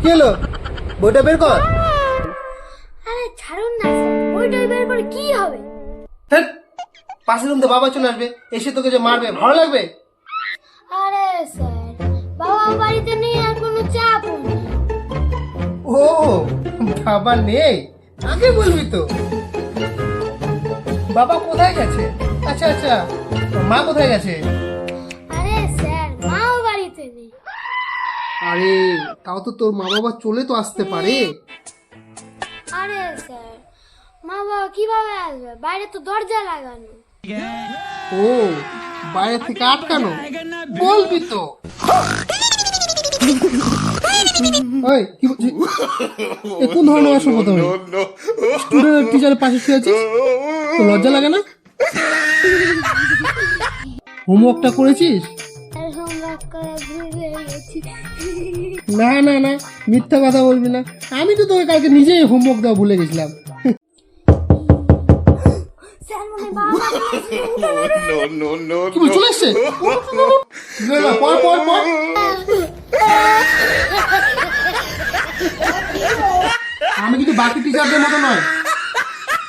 কি হলো? বইটা বের কর। আরে ছাড়ুন না স্যার, বইটা বের করে কি হবে? ধ্যাৎ, পাশের রুম তো বাবা চলে আসবে, এসে তোকে যে মারবে, ভালো লাগবে? আরে স্যার, বাবা বাড়িতে নেই আর কোনো চাপ নেই। ও বাবা নেই, আগে বলবি তো। বাবা কোথায় গেছে? আচ্ছা আচ্ছা, মা কোথায় গেছে? আরে স্যার, মাও বাড়িতে নেই। আরে তাও তো তোর মা বাবা চলে তো আসতে পারে। আরে স্যার, মা বাবা কিভাবে আসবে? বাইরে তো দরজা লাগানো। ও বাইরে থেকে আটকানো, বলবি তো। ওই কি বলছিস? এ কোন ধরনের অসভ্যতা? স্টুডেন্ট টিচারের পাশে শুয়ে আছিস, তো লজ্জা লাগে না? হোমওয়ার্কটা করেছিস? আর হোমওয়ার্ক করা ভুলে গেছি। না না না, মিথ্যা কথা বলবি না। আমি তো তোকে কালকে নিজেই হোমওয়ার্ক দেওয়া ভুলে গেছিলাম। স্যার মনে হয় বাবা কি বল, চলে এসছে? পর পর পর। আমি কিন্তু বাকি টিচারদের মতো নয়।